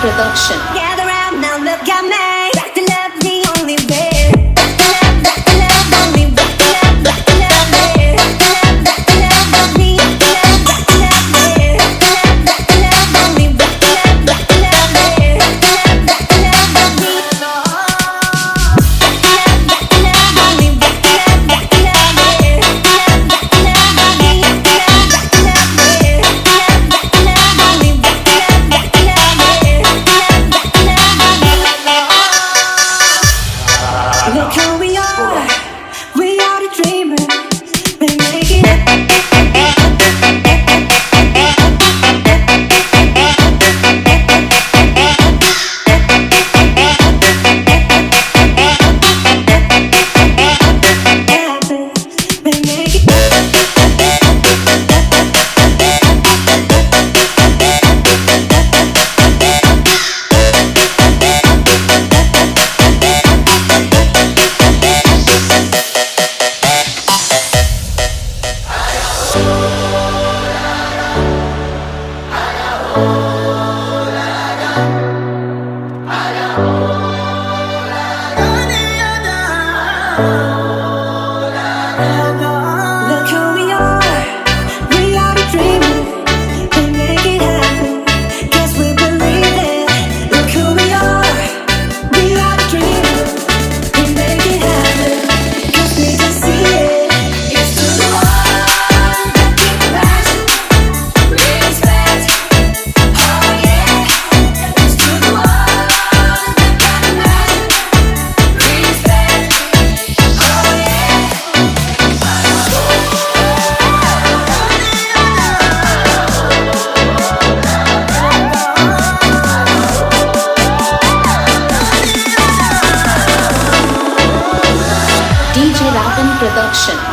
Production. Gather round now, look at me. Back to love, the only way. Back to love, only back to love, back to love, me. Back to love, me. Back to love, me. Back to love, only back to love, back to love, me. Back to love, me. Back to love, only back to love, back to love, me. Back to love, me. Back to love, only back to love, back to love, me. Look who we are the dreamers, we make it Look who we are the dreamers, we make it happen, 'cause we believe it. Look who we are the dreamers, we make it happen, 'cause we can see it. It's to the one that keep passion, respect, oh yeah. It's to the one that got passion, respect, oh yeah. DJ Production.